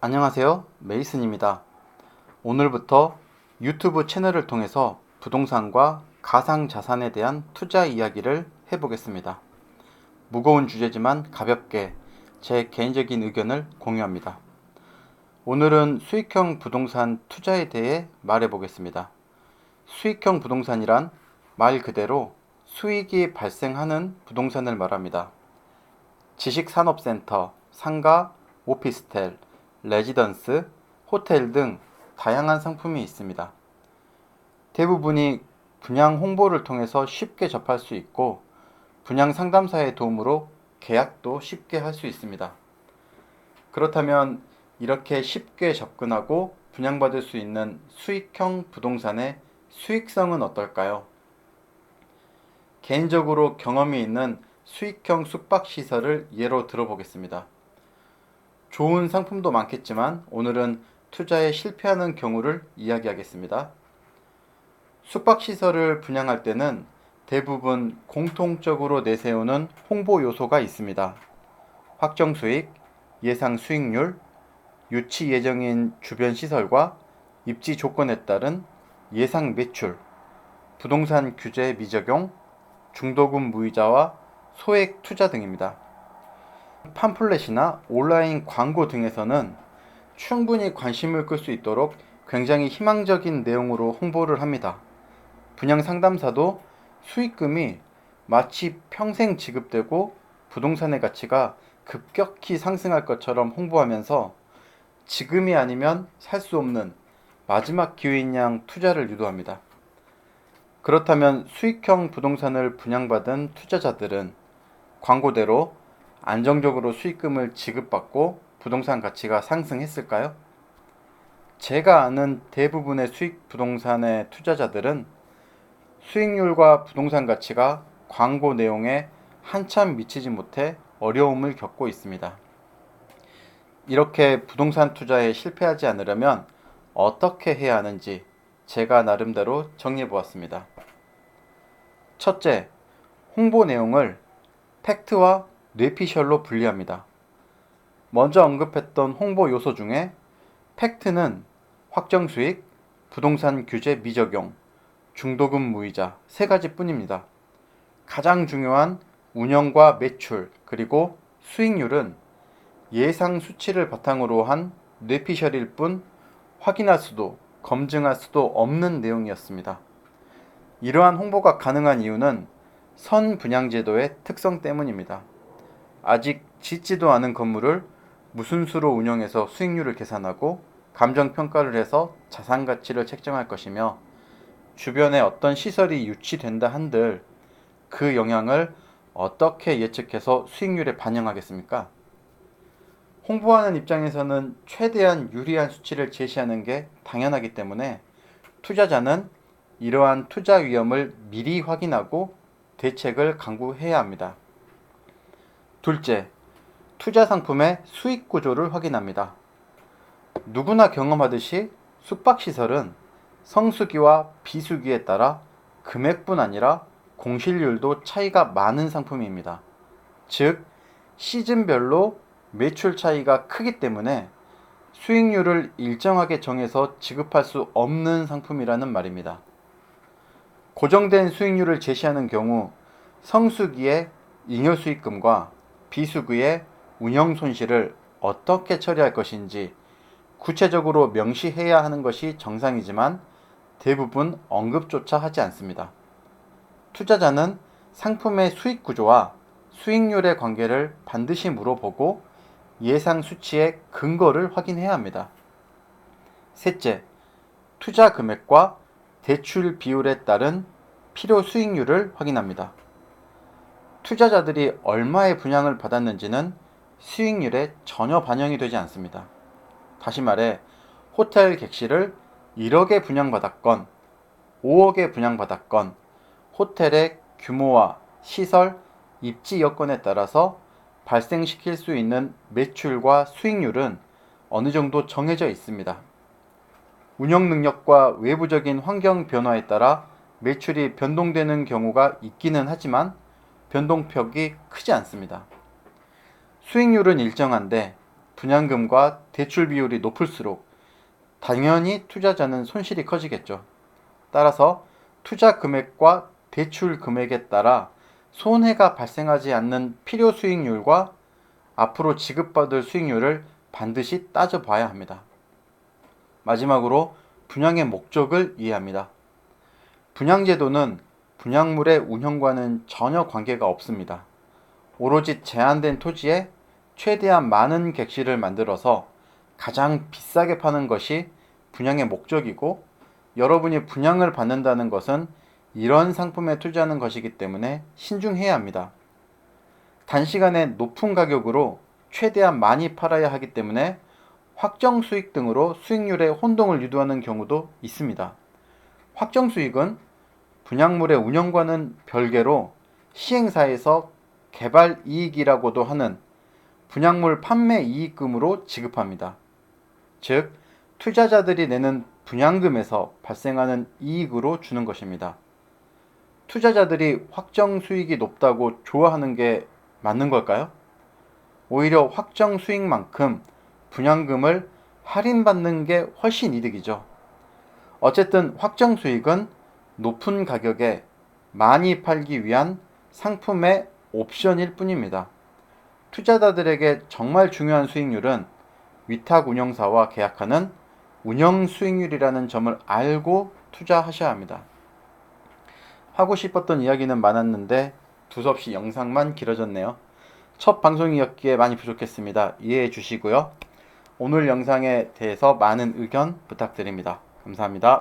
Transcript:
안녕하세요. 메이슨입니다. 오늘부터 유튜브 채널을 통해서 부동산과 가상자산에 대한 투자 이야기를 해보겠습니다. 무거운 주제지만 가볍게 제 개인적인 의견을 공유합니다. 오늘은 수익형 부동산 투자에 대해 말해보겠습니다. 수익형 부동산이란 말 그대로 수익이 발생하는 부동산을 말합니다. 지식산업센터, 상가, 오피스텔, 레지던스, 호텔 등 다양한 상품이 있습니다. 대부분이 분양 홍보를 통해서 쉽게 접할 수 있고 분양 상담사의 도움으로 계약도 쉽게 할 수 있습니다. 그렇다면 이렇게 쉽게 접근하고 분양받을 수 있는 수익형 부동산의 수익성은 어떨까요? 개인적으로 경험이 있는 수익형 숙박시설을 예로 들어보겠습니다. 좋은 상품도 많겠지만 오늘은 투자에 실패하는 경우를 이야기하겠습니다. 숙박시설을 분양할 때는 대부분 공통적으로 내세우는 홍보 요소가 있습니다. 확정 수익, 예상 수익률, 유치 예정인 주변 시설과 입지 조건에 따른 예상 매출, 부동산 규제 미적용, 중도금 무이자와 소액 투자 등입니다. 팜플렛이나 온라인 광고 등에서는 충분히 관심을 끌 수 있도록 굉장히 희망적인 내용으로 홍보를 합니다. 분양 상담사도 수익금이 마치 평생 지급되고 부동산의 가치가 급격히 상승할 것처럼 홍보하면서 지금이 아니면 살 수 없는 마지막 기회인 양 투자를 유도합니다. 그렇다면 수익형 부동산을 분양받은 투자자들은 광고대로 안정적으로 수익금을 지급받고 부동산 가치가 상승했을까요? 제가 아는 대부분의 수익 부동산의 투자자들은 수익률과 부동산 가치가 광고 내용에 한참 미치지 못해 어려움을 겪고 있습니다. 이렇게 부동산 투자에 실패하지 않으려면 어떻게 해야 하는지 제가 나름대로 정리해 보았습니다. 첫째, 홍보 내용을 팩트와 뇌피셜로 분리합니다. 먼저 언급했던 홍보 요소 중에 팩트는 확정 수익, 부동산 규제 미적용, 중도금 무이자 세 가지 뿐입니다. 가장 중요한 운영과 매출 그리고 수익률은 예상 수치를 바탕으로 한 뇌피셜일 뿐 확인할 수도 검증할 수도 없는 내용이었습니다. 이러한 홍보가 가능한 이유는 선분양제도의 특성 때문입니다. 아직 짓지도 않은 건물을 무슨 수로 운영해서 수익률을 계산하고 감정평가를 해서 자산가치를 책정할 것이며 주변에 어떤 시설이 유치된다 한들 그 영향을 어떻게 예측해서 수익률에 반영하겠습니까? 홍보하는 입장에서는 최대한 유리한 수치를 제시하는 게 당연하기 때문에 투자자는 이러한 투자 위험을 미리 확인하고 대책을 강구해야 합니다. 둘째, 투자 상품의 수익 구조를 확인합니다. 누구나 경험하듯이 숙박시설은 성수기와 비수기에 따라 금액뿐 아니라 공실률도 차이가 많은 상품입니다. 즉, 시즌별로 매출 차이가 크기 때문에 수익률을 일정하게 정해서 지급할 수 없는 상품이라는 말입니다. 고정된 수익률을 제시하는 경우 성수기의 잉여 수익금과 비수기의 운영 손실을 어떻게 처리할 것인지 구체적으로 명시해야 하는 것이 정상이지만 대부분 언급조차 하지 않습니다. 투자자는 상품의 수익 구조와 수익률의 관계를 반드시 물어보고 예상 수치의 근거를 확인해야 합니다. 셋째, 투자 금액과 대출 비율에 따른 필요 수익률을 확인합니다. 투자자들이 얼마의 분양을 받았는지는 수익률에 전혀 반영이 되지 않습니다. 다시 말해 호텔 객실을 1억에 분양받았건 5억에 분양받았건 호텔의 규모와 시설, 입지 여건에 따라서 발생시킬 수 있는 매출과 수익률은 어느 정도 정해져 있습니다. 운영 능력과 외부적인 환경 변화에 따라 매출이 변동되는 경우가 있기는 하지만 변동폭이 크지 않습니다. 수익률은 일정한데 분양금과 대출 비율이 높을수록 당연히 투자자는 손실이 커지겠죠. 따라서 투자 금액과 대출 금액에 따라 손해가 발생하지 않는 필요 수익률과 앞으로 지급받을 수익률을 반드시 따져봐야 합니다. 마지막으로 분양의 목적을 이해합니다. 분양제도는 분양물의 운영과는 전혀 관계가 없습니다. 오로지 제한된 토지에 최대한 많은 객실을 만들어서 가장 비싸게 파는 것이 분양의 목적이고, 여러분이 분양을 받는다는 것은 이런 상품에 투자하는 것이기 때문에 신중해야 합니다. 단시간에 높은 가격으로 최대한 많이 팔아야 하기 때문에 확정 수익 등으로 수익률에 혼동을 유도하는 경우도 있습니다. 확정 수익은 분양물의 운영과는 별개로 시행사에서 개발 이익이라고도 하는 분양물 판매 이익금으로 지급합니다. 즉, 투자자들이 내는 분양금에서 발생하는 이익으로 주는 것입니다. 투자자들이 확정 수익이 높다고 좋아하는 게 맞는 걸까요? 오히려 확정 수익만큼 분양금을 할인받는 게 훨씬 이득이죠. 어쨌든 확정 수익은 높은 가격에 많이 팔기 위한 상품의 옵션일 뿐입니다. 투자자들에게 정말 중요한 수익률은 위탁 운영사와 계약하는 운영 수익률이라는 점을 알고 투자하셔야 합니다. 하고 싶었던 이야기는 많았는데 두서없이 영상만 길어졌네요. 첫 방송이었기에 많이 부족했습니다. 이해해 주시고요. 오늘 영상에 대해서 많은 의견 부탁드립니다. 감사합니다.